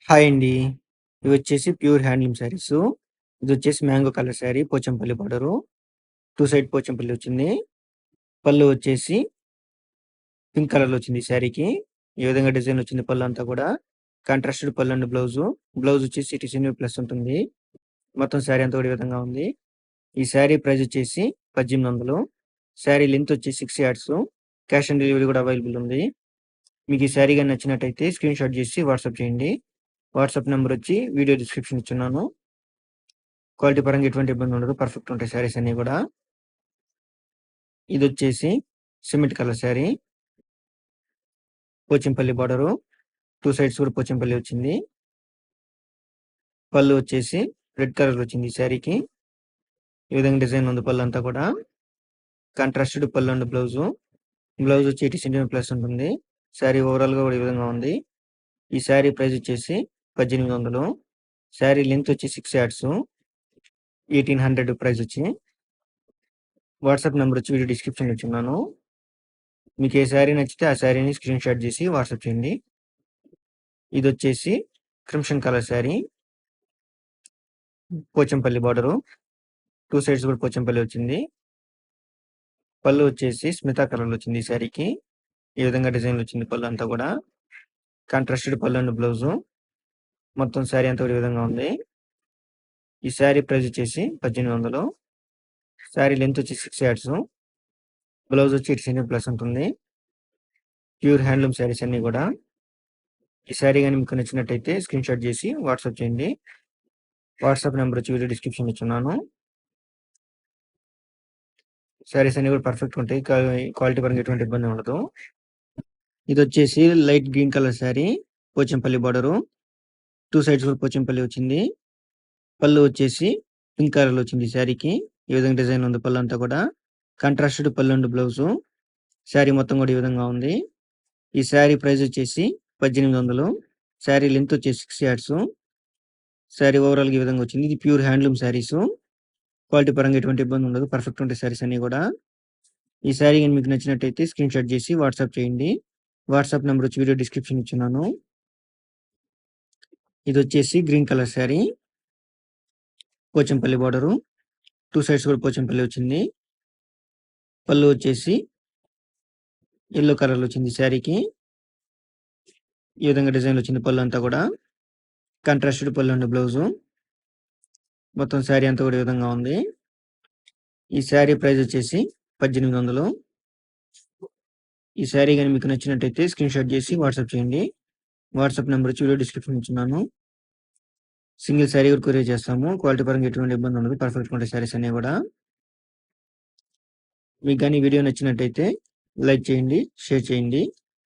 Hi అండి. ఇవొచ్చేసి pure handloom saris. ఇదొచ్చేసి mango colour sari Pochampally border. 2 side Pochampally వచ్చింది. పళ్ళు వచ్చేసి పింక్ కలర్‌లో వచ్చింది ఈ శారీకి. ఈ విధంగా డిజైన్ వచ్చింది పళ్ళంతా కూడా. కాంట్రాస్టెడ్ పళ్ళు అండ్ బ్లౌజు. బ్లౌజ్ వచ్చేసి ఇటు సిల్వర్ ప్లస్ ఉంటుంది. మొత్తం శారీ అంతా కూడా ఈ విధంగా ఉంది. ఈ శారీ ప్రైస్ వచ్చేసి 1800. శారీ లెంత్ వచ్చి 6 యార్డ్స్. క్యాష్ ఆన్ డెలివరీ కూడా అవైలబుల్ ఉంది. మీకు ఈ శారీ గాని నచ్చినట్టయితే స్క్రీన్ షాట్ చేసి వాట్సాప్ చేయండి. వాట్సాప్ నంబర్ వచ్చి వీడియో డిస్క్రిప్షన్ ఇచ్చున్నాను. క్వాలిటీ పరంగా ఎటువంటి ఇబ్బంది ఉండదు. పర్ఫెక్ట్ ఉంటాయి శారీస్ అన్నీ కూడా. ఇదొచ్చేసి cement colour sari. Pochampally border. 2 sides కూడా పోచంపల్లి వచ్చింది. పళ్ళు వచ్చేసి రెడ్ కలర్ వచ్చింది ఈ శారీకి. ఈ విధంగా డిజైన్ ఉంది పళ్ళంతా కూడా. కాంట్రాస్టెడ్ పళ్ళు అండ్ బ్లౌజు. బ్లౌజ్ వచ్చి 80 సెంటీమీటర్ ప్లస్ ఉంటుంది. శారీ ఓవరాల్ గా కూడా ఈ విధంగా ఉంది. ఈ శారీ ప్రైస్ వచ్చేసి 1800. శారీ లెంత్ వచ్చి 6 యార్డ్స్. 1800 ప్రైస్ వచ్చి. వాట్సాప్ నెంబర్ వచ్చి వీడియో డిస్క్రిప్షన్‌లో ఇచ్చున్నాను. మీకు ఏ శారీ నచ్చితే ఆ శారీని స్క్రీన్ షాట్ చేసి వాట్సాప్ చేయండి. ఇదొచ్చేసి crimson colour sari. Pochampally border. 2 sides కూడా పోచంపల్లి వచ్చింది. పళ్ళు వచ్చేసి స్మితా కలర్‌లో వచ్చింది ఈ శారీకి. ఈ విధంగా డిజైన్ వచ్చింది పళ్ళు అంతా కూడా. కాంట్రాస్టెడ్ పళ్ళు అండ్ బ్లౌజు. మొత్తం శారీ అంతా కూడా ఈ విధంగా ఉంది. ఈ శారీ ప్రైస్ వచ్చేసి 1800. శారీ లెంత్ వచ్చి 6 యార్డ్స్. బ్లౌజ్ వచ్చి 80 సెంటీమీటర్ ప్లస్ ఉంటుంది. ప్యూర్ హ్యాండ్లూమ్ శారీస్ అన్నీ కూడా. ఈ శారీ గాని మీకు నచ్చినట్టయితే స్క్రీన్ షాట్ చేసి వాట్సాప్ చేయండి. వాట్సాప్ నెంబర్ వచ్చి వీడియో డిస్క్రిప్షన్‌లో ఇచ్చున్నాను. శారీస్ అన్నీ కూడా పర్ఫెక్ట్ ఉంటాయి. క్వాలిటీ పరంగా ఎటువంటి ఇబ్బంది ఉండదు. ఇదొచ్చేసి light green colour sari. Pochampally border. 2 sides కూడా పోచంపల్లి వచ్చింది. పళ్ళు వచ్చేసి పింక్ కలర్‌లో వచ్చింది ఈ శారీకి. ఈ విధంగా డిజైన్ ఉంది పళ్ళంతా కూడా. కాంట్రాస్టెడ్ పళ్ళు అండ్ బ్లౌజు. శారీ మొత్తం కూడా ఈ విధంగా ఉంది. ఈ శారీ ప్రైస్ వచ్చేసి 1800. శారీ లెంత్ వచ్చేసి 6 యార్డ్స్. శారీ ఓవరాల్‌గా ఈ విధంగా వచ్చింది. ఇది ప్యూర్ హ్యాండ్లూమ్ శారీసు. క్వాలిటీ పరంగా ఎటువంటి ఇబ్బంది ఉండదు. పర్ఫెక్ట్ ఉంటాయి శారీస్ అన్నీ కూడా. ఈ శారీ గాని మీకు నచ్చినట్టయితే స్క్రీన్ షాట్ చేసి వాట్సాప్ చేయండి. వాట్సాప్ నెంబర్ వచ్చి వీడియో డిస్క్రిప్షన్ ఇచ్చున్నాను. ఇదొచ్చేసి green colour sari. Pochampally border. 2 sides కూడా పోచంపల్లి వచ్చింది. పళ్ళు వచ్చేసి యెల్లో కలర్‌లో వచ్చింది ఈ శారీకి. ఈ విధంగా డిజైన్ వచ్చింది పళ్ళు అంతా కూడా. కాంట్రాస్టెడ్ పళ్ళు అండ్ బ్లౌజు. మొత్తం శారీ అంతా కూడా ఈ విధంగా ఉంది. ఈ శారీ ప్రైస్ వచ్చేసి 1800. ఈ శారీ గాని మీకు నచ్చినట్టయితే స్క్రీన్ షాట్ చేసి వాట్సాప్ చేయండి. వాట్సాప్ నెంబర్ వచ్చి వీడియో డిస్క్రిప్షన్ ఇచ్చున్నాను. సింగిల్ శారీ కూడా కొరియర్ చేస్తాము. క్వాలిటీ పరంగా ఎటువంటి ఇబ్బంది ఉండదు. పర్ఫెక్ట్‌గా ఉంటాయి శారీస్ అన్నీ కూడా. మీకు గాని ఈ వీడియో నచ్చినట్టయితే లైక్ చేయండి, షేర్ చేయండి.